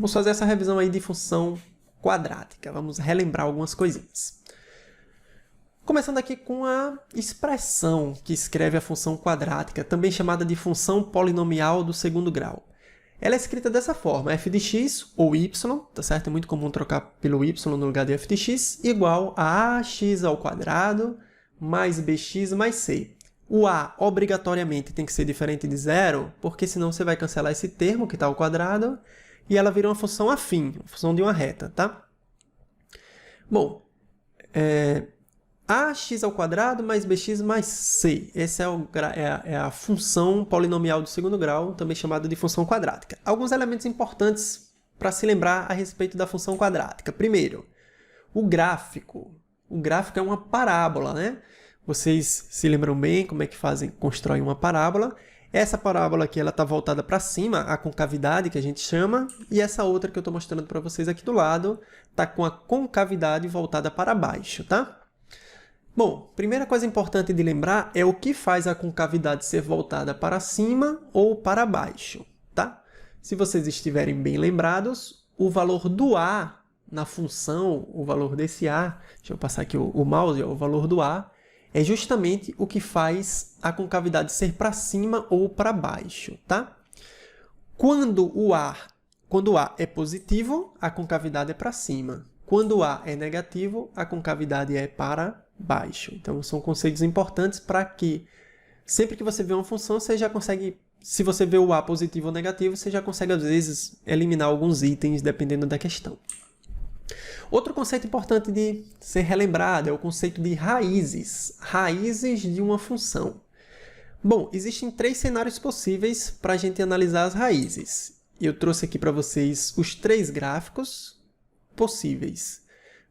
Vamos fazer essa revisão aí de função quadrática. Vamos relembrar algumas coisinhas. Começando aqui com a expressão que escreve a função quadrática, também chamada de função polinomial do segundo grau. Ela é escrita dessa forma, f de x ou y, tá certo? É muito comum trocar pelo y no lugar de f de x, igual a ax ao quadrado mais bx mais c. O a obrigatoriamente tem que ser diferente de zero, porque senão você vai cancelar esse termo que está ao quadrado, e ela vira uma função afim, uma função de uma reta, tá? Bom, ax ao quadrado mais bx mais c. Essa é a função polinomial do segundo grau, também chamada de função quadrática. Alguns elementos importantes para se lembrar a respeito da função quadrática. Primeiro, o gráfico. O gráfico é uma parábola, né? Vocês se lembram bem como é que constroem uma parábola. Essa parábola aqui está voltada para cima, a concavidade que a gente chama, e essa outra que eu estou mostrando para vocês aqui do lado está com a concavidade voltada para baixo, tá? Bom, primeira coisa importante de lembrar é o que faz a concavidade ser voltada para cima ou para baixo, tá? Se vocês estiverem bem lembrados, o valor do a na função, o valor desse a, deixa eu passar aqui o mouse, o valor do a, é justamente o que faz a concavidade ser para cima ou para baixo, tá? Quando o a é positivo, a concavidade é para cima. Quando o a é negativo, a concavidade é para baixo. Então, são conceitos importantes para que, sempre que você vê uma função, você já consegue, se você vê o a positivo ou negativo, você já consegue, às vezes, eliminar alguns itens, dependendo da questão. Outro conceito importante de ser relembrado é o conceito de raízes. Raízes de uma função. Bom, existem 3 cenários possíveis para a gente analisar as raízes. Eu trouxe aqui para vocês os 3 gráficos possíveis.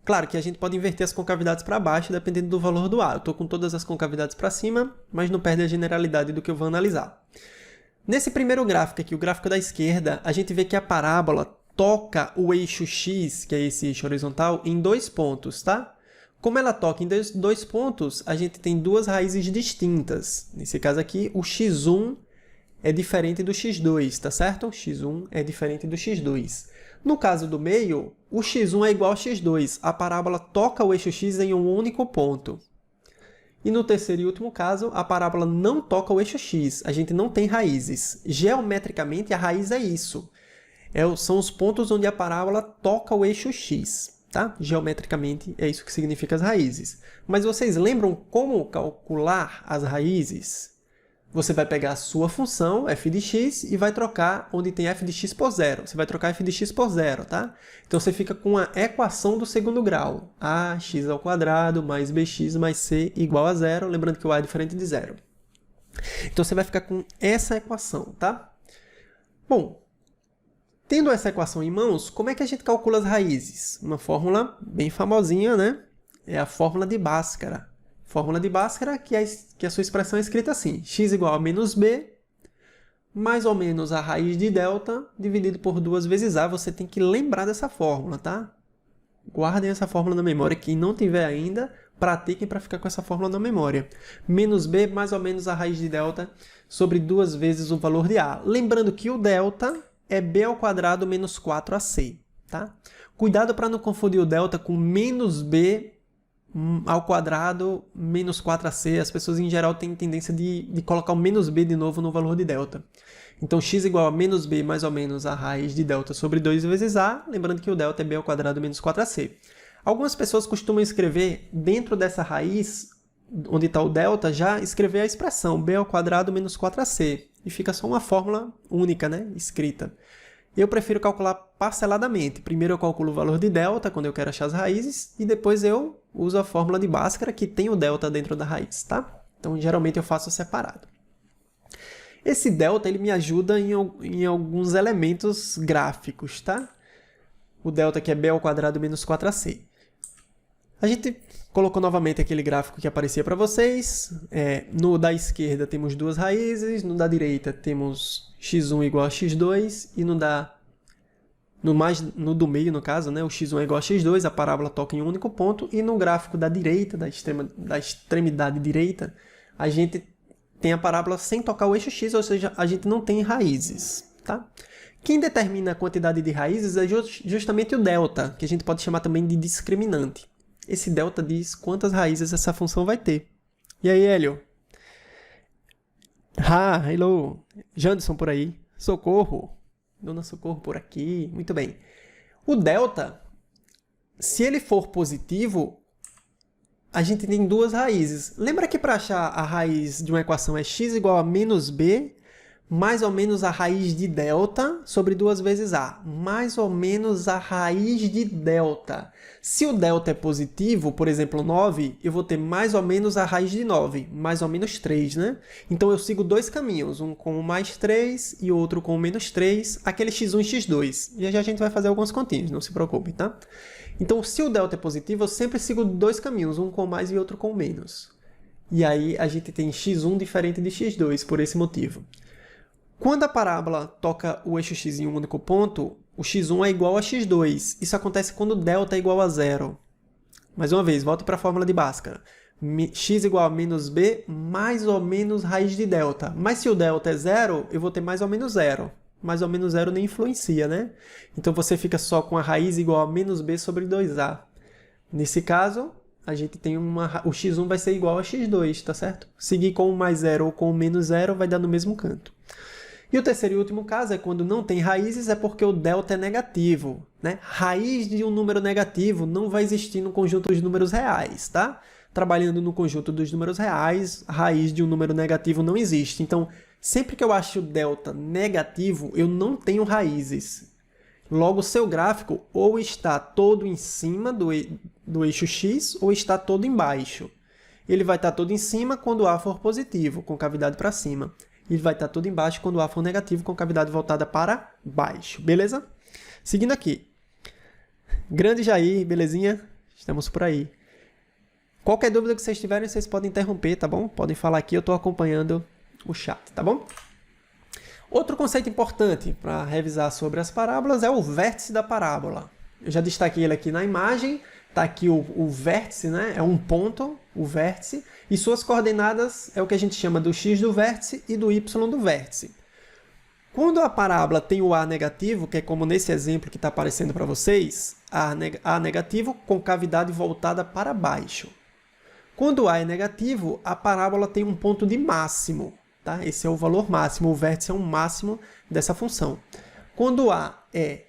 Claro que a gente pode inverter as concavidades para baixo, dependendo do valor do a. Eu estou com todas as concavidades para cima, mas não perde a generalidade do que eu vou analisar. Nesse primeiro gráfico aqui, o gráfico da esquerda, a gente vê que a parábola toca o eixo x, que é esse eixo horizontal, em 2 pontos, tá? Como ela toca em 2 pontos, a gente tem 2 raízes distintas. Nesse caso aqui, o x1 é diferente do x2, tá certo? O x1 é diferente do x2. No caso do meio, o x1 é igual ao x2. A parábola toca o eixo x em um único ponto. E no terceiro e último caso, a parábola não toca o eixo x. A gente não tem raízes. Geometricamente, a raiz é isso. São os pontos onde a parábola toca o eixo x, tá? Geometricamente, é isso que significa as raízes. Mas vocês lembram como calcular as raízes? Você vai pegar a sua função, f de x, e vai trocar onde tem f de x por zero. Você vai trocar f de x por zero, tá? Então, você fica com a equação do segundo grau. Ax ao quadrado mais bx mais c igual a zero. Lembrando que o a é diferente de zero. Então, você vai ficar com essa equação, tá? Bom, tendo essa equação em mãos, como é que a gente calcula as raízes? Uma fórmula bem famosinha, né? É a fórmula de Bhaskara. Fórmula de Bhaskara, que a sua expressão é escrita assim: x igual a menos b, mais ou menos a raiz de delta, dividido por 2 vezes a. Você tem que lembrar dessa fórmula, tá? Guardem essa fórmula na memória. Quem não tiver ainda, pratiquem para ficar com essa fórmula na memória. Menos b, mais ou menos a raiz de delta, sobre 2 vezes o valor de a. Lembrando que o delta é b ao quadrado menos 4ac, tá? Cuidado para não confundir o delta com menos b ao quadrado menos 4ac. As pessoas, em geral, têm tendência de colocar o menos b de novo no valor de delta. Então, x igual a menos b mais ou menos a raiz de delta sobre 2 vezes a, lembrando que o delta é b ao quadrado menos 4ac. Algumas pessoas costumam escrever dentro dessa raiz, onde está o delta, já escrever a expressão b ao quadrado menos 4ac. E fica só uma fórmula única, né, escrita. Eu prefiro calcular parceladamente. Primeiro eu calculo o valor de delta, quando eu quero achar as raízes, e depois eu uso a fórmula de Bhaskara, que tem o delta dentro da raiz, tá? Então, geralmente eu faço separado. Esse delta, ele me ajuda em alguns elementos gráficos, tá? O delta que é b ao quadrado menos 4ac. A gente colocou novamente aquele gráfico que aparecia para vocês. No da esquerda temos 2 raízes, no da direita temos x1 igual a x2, e no do meio, no caso, né, o x1 é igual a x2, a parábola toca em um único ponto, e no gráfico da direita, da extremidade direita, a gente tem a parábola sem tocar o eixo x, ou seja, a gente não tem raízes, tá? Quem determina a quantidade de raízes é justamente o delta, que a gente pode chamar também de discriminante. Esse delta diz quantas raízes essa função vai ter. E aí, Hélio? Hello. Janderson por aí. Socorro. Dona Socorro por aqui. Muito bem. O delta, se ele for positivo, a gente tem duas raízes. Lembra que para achar a raiz de uma equação é x igual a menos b, mais ou menos a raiz de delta sobre 2 vezes a. Mais ou menos a raiz de delta. Se o delta é positivo, por exemplo, 9, eu vou ter mais ou menos a raiz de 9, mais ou menos 3, né? Então eu sigo dois caminhos, um com mais 3 e outro com menos 3, aquele x1 e x2. E já a gente vai fazer alguns continhos, não se preocupe, tá? Então, se o delta é positivo, eu sempre sigo dois caminhos, um com mais e outro com menos. E aí a gente tem x1 diferente de x2, por esse motivo. Quando a parábola toca o eixo x em um único ponto, o x1 é igual a x2. Isso acontece quando o delta é igual a zero. Mais uma vez, volte para a fórmula de Bhaskara. X igual a menos b, mais ou menos raiz de delta. Mas se o delta é zero, eu vou ter mais ou menos zero. Mais ou menos zero nem influencia, né? Então você fica só com a raiz igual a menos b sobre 2a. Nesse caso, a gente tem o x1 vai ser igual a x2, tá certo? Seguir com o mais zero ou com o menos zero vai dar no mesmo canto. E o terceiro e último caso é quando não tem raízes, é porque o delta é negativo, né? Raiz de um número negativo não vai existir no conjunto dos números reais, tá? Trabalhando no conjunto dos números reais, a raiz de um número negativo não existe. Então, sempre que eu acho o delta negativo, eu não tenho raízes. Logo, o seu gráfico ou está todo em cima do eixo x ou está todo embaixo. Ele vai estar todo em cima quando A for positivo, com cavidade para cima. Ele vai estar todo embaixo quando A for negativo, com cavidade voltada para baixo. Beleza? Seguindo aqui. Grande Jair, belezinha? Estamos por aí. Qualquer dúvida que vocês tiverem, vocês podem interromper, tá bom? Podem falar aqui, eu estou acompanhando o chat, tá bom? Outro conceito importante para revisar sobre as parábolas é o vértice da parábola. Eu já destaquei ele aqui na imagem. Está aqui o vértice, né? É um ponto, o vértice, e suas coordenadas é o que a gente chama do x do vértice e do y do vértice. Quando a parábola tem o A negativo, que é como nesse exemplo que está aparecendo para vocês, A negativo com cavidade voltada para baixo. Quando A é negativo, a parábola tem um ponto de máximo, tá? Esse é o valor máximo, o vértice é um máximo dessa função. Quando A é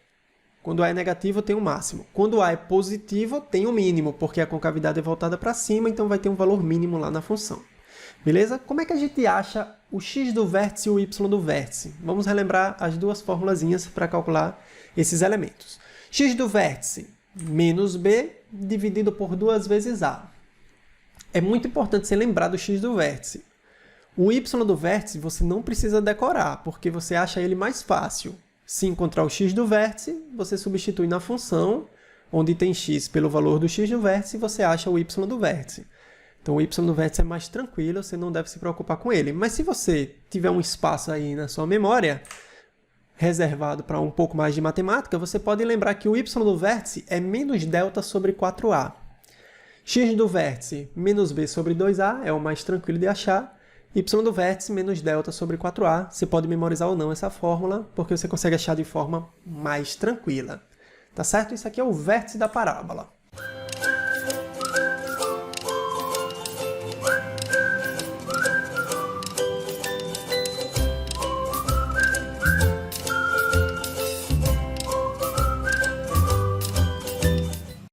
negativo, tem um máximo. Quando A é positivo, tem um mínimo, porque a concavidade é voltada para cima, então vai ter um valor mínimo lá na função. Beleza? Como é que a gente acha o x do vértice e o y do vértice? Vamos relembrar as duas formulazinhas para calcular esses elementos. X do vértice menos b dividido por 2 vezes a. É muito importante você lembrar do x do vértice. O y do vértice você não precisa decorar, porque você acha ele mais fácil. Se encontrar o x do vértice, você substitui na função, onde tem x pelo valor do x do vértice, e você acha o y do vértice. Então, o y do vértice é mais tranquilo, você não deve se preocupar com ele. Mas se você tiver um espaço aí na sua memória, reservado para um pouco mais de matemática, você pode lembrar que o y do vértice é menos delta sobre 4a. X do vértice menos b sobre 2a é o mais tranquilo de achar. Y do vértice menos delta sobre 4a. Você pode memorizar ou não essa fórmula, porque você consegue achar de forma mais tranquila. Tá certo? Isso aqui é o vértice da parábola.